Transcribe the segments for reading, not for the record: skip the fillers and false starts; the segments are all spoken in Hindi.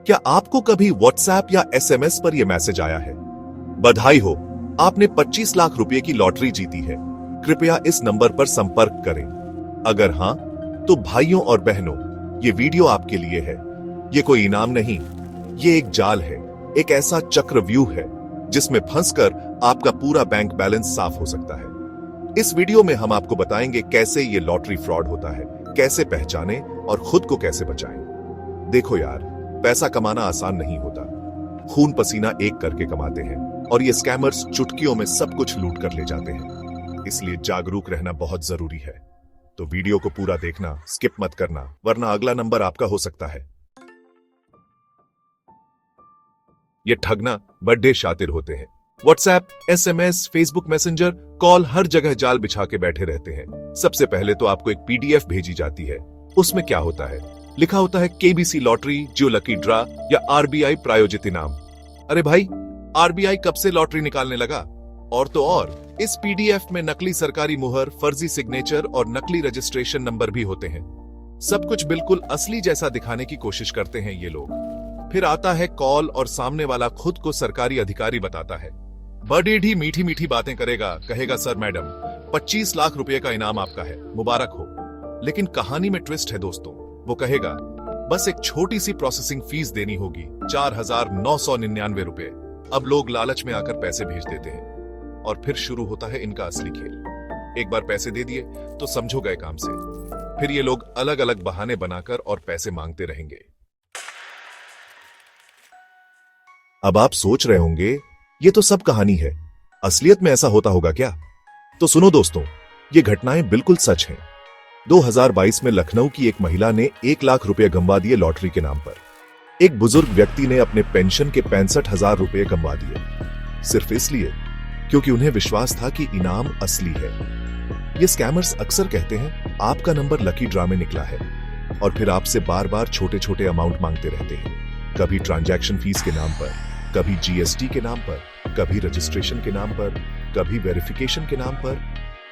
क्या आपको कभी व्हाट्सएप या एसएमएस पर यह मैसेज आया है? बधाई हो, आपने 25 लाख रुपए की लॉटरी जीती है। कृपया इस नंबर पर संपर्क करें। अगर हां, तो भाइयों और बहनों, ये वीडियो आपके लिए है। ये कोई इनाम नहीं, ये एक जाल है, एक ऐसा चक्रव्यूह है जिसमें फंसकर आपका पूरा बैंक बैलेंस साफ हो सकता है। इस वीडियो में हम आपको बताएंगे कैसे ये लॉटरी फ्रॉड होता है, कैसे पहचानें और खुद को कैसे बचाएं। देखो यार, पैसा कमाना आसान नहीं होता। खून पसीना एक करके कमाते हैं और ये स्कैमर्स चुटकियों में सब कुछ लूट कर ले जाते हैं। इसलिए जागरूक रहना बहुत जरूरी है। तो वीडियो को पूरा देखना, स्किप मत करना, वरना अगला नंबर आपका हो सकता है। ये ठगना बड़े शातिर होते हैं। WhatsApp, SMS, Facebook Messenger, call, हर जगह जाल बिछा के बैठे रहते हैं। सबसे पहले तो आपको एक पीडीएफ भेजी जाती है। उसमें क्या होता है? लिखा होता है केबीसी लॉटरी, जियो लकी ड्रा या आरबीआई प्रायोजित इनाम। अरे भाई, आरबीआई कब से लॉटरी निकालने लगा? और तो और इस पीडीएफ में नकली सरकारी मुहर, फर्जी सिग्नेचर और नकली रजिस्ट्रेशन नंबर भी होते हैं। सब कुछ बिल्कुल असली जैसा दिखाने की कोशिश करते हैं ये लोग। फिर आता है कॉल और सामने वाला खुद को सरकारी अधिकारी बताता है। बड़ी ढी मीठी मीठी बातें करेगा, कहेगा सर मैडम 25 लाख रुपए का इनाम आपका है, मुबारक हो। लेकिन कहानी में ट्विस्ट है दोस्तों। वो कहेगा बस एक छोटी सी प्रोसेसिंग फीस देनी होगी, 4,999 रुपए। अब लोग लालच में आकर पैसे भेज देते हैं और फिर शुरू होता है इनका असली खेल। एक बार पैसे दे दिए तो समझो गए काम से। फिर ये लोग अलग अलग बहाने बनाकर और पैसे मांगते रहेंगे। अब आप सोच रहे होंगे ये तो सब कहानी है, असलियत में ऐसा होता होगा क्या? तो सुनो दोस्तों, ये घटनाएं बिल्कुल सच हैं। 2022 में लखनऊ की एक महिला ने 1 लाख रुपए गंवा दिए लॉटरी के नाम पर। एक बुजुर्ग व्यक्ति ने अपने पेंशन के 65,000 रुपए गंवा दिए, सिर्फ इसलिए क्योंकि उन्हें विश्वास था कि इनाम असली है। ये स्कैमर्स अक्सर कहते हैं आपका नंबर लकी ड्रा में निकला है और फिर आपसे बार बार छोटे छोटे अमाउंट मांगते रहते हैं। कभी ट्रांजैक्शन फीस के नाम पर, कभी जीएसटी के नाम पर, कभी रजिस्ट्रेशन के नाम पर, कभी वेरिफिकेशन के नाम पर।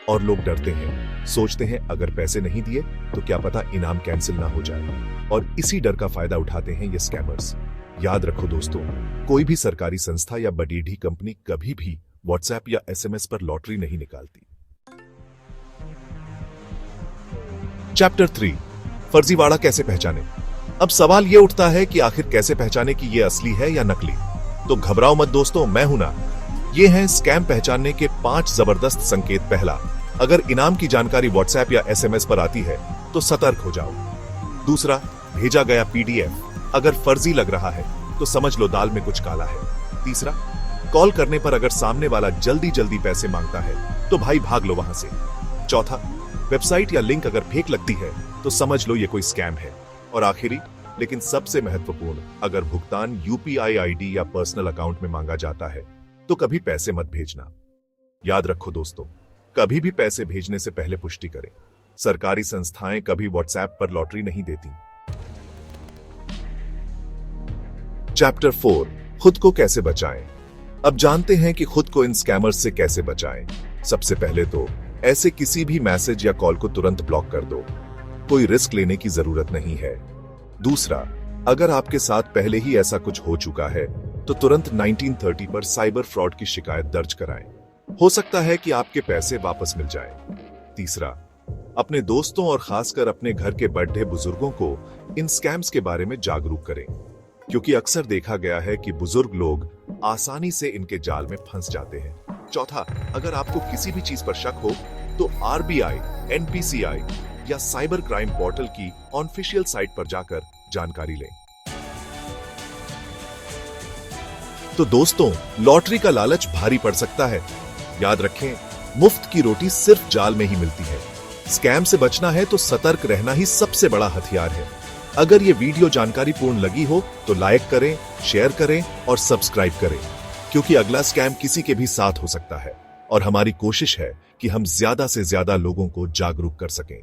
और लोग डरते हैं, सोचते हैं अगर पैसे नहीं दिए तो क्या पता इनाम कैंसिल ना हो जाए, और इसी डर का फायदा उठाते हैं ये स्कैमर्स। याद रखो दोस्तों, कोई भी सरकारी संस्था या बड़ी कंपनी कभी भी व्हाट्सएप या एसएमएस पर लॉटरी नहीं निकालती। चैप्टर 3, फर्जीवाड़ा कैसे पहचाने। अब सवाल यह उठता है कि आखिर कैसे पहचाने कि यह असली है या नकली। तो घबराओ मत दोस्तों, मैं हूं ना। ये हैं स्कैम पहचानने के 5 जबरदस्त संकेत। पहला, अगर इनाम की जानकारी व्हाट्सएप या एसएमएस पर आती है तो सतर्क हो जाओ। दूसरा, भेजा गया पीडीएफ अगर फर्जी लग रहा है तो समझ लो दाल में कुछ काला है। तीसरा, कॉल करने पर अगर सामने वाला जल्दी जल्दी पैसे मांगता है तो भाई भाग लो वहां से। चौथा, वेबसाइट या लिंक अगर फेक लगती है तो समझ लो ये कोई स्कैम है। और आखिरी लेकिन सबसे महत्वपूर्ण, अगर भुगतान यूपीआई आईडी या पर्सनल अकाउंट में मांगा जाता है तो कभी पैसे मत भेजना। याद रखो दोस्तों, कभी भी पैसे भेजने से पहले पुष्टि करें। सरकारी संस्थाएं कभी व्हाट्सएप पर लॉटरी नहीं देती। चैप्टर 4, खुद को कैसे बचाएं। अब जानते हैं कि खुद को इन स्कैमर्स से कैसे बचाएं। सबसे पहले तो ऐसे किसी भी मैसेज या कॉल को तुरंत ब्लॉक कर दो, कोई रिस्क लेने की जरूरत नहीं है। दूसरा, अगर आपके साथ पहले ही ऐसा कुछ हो चुका है तो तुरंत 1930 पर साइबर फ्रॉड की शिकायत दर्ज कराएं। हो सकता है कि आपके पैसे वापस मिल जाएं। तीसरा, अपने दोस्तों और खासकर अपने घर के बड़े बुजुर्गों को इन स्कैम्स के बारे में जागरूक करें, क्योंकि अक्सर देखा गया है कि बुजुर्ग लोग आसानी से इनके जाल में फंस जाते हैं। चौथा, अगर आपको किसी भी चीज पर शक हो तो आरबीआई, एनपीसीआई या साइबर क्राइम पोर्टल की ऑफिशियल साइट पर जाकर जानकारी लें। तो दोस्तों, लॉटरी का लालच भारी पड़ सकता है। याद रखें, मुफ्त की रोटी सिर्फ जाल में ही मिलती है। स्कैम से बचना है तो सतर्क रहना ही सबसे बड़ा हथियार है। अगर ये वीडियो जानकारीपूर्ण लगी हो तो लाइक करें, शेयर करें और सब्सक्राइब करें, क्योंकि अगला स्कैम किसी के भी साथ हो सकता है और हमारी कोशिश है कि हम ज्यादा से ज्यादा लोगों को जागरूक कर सकें।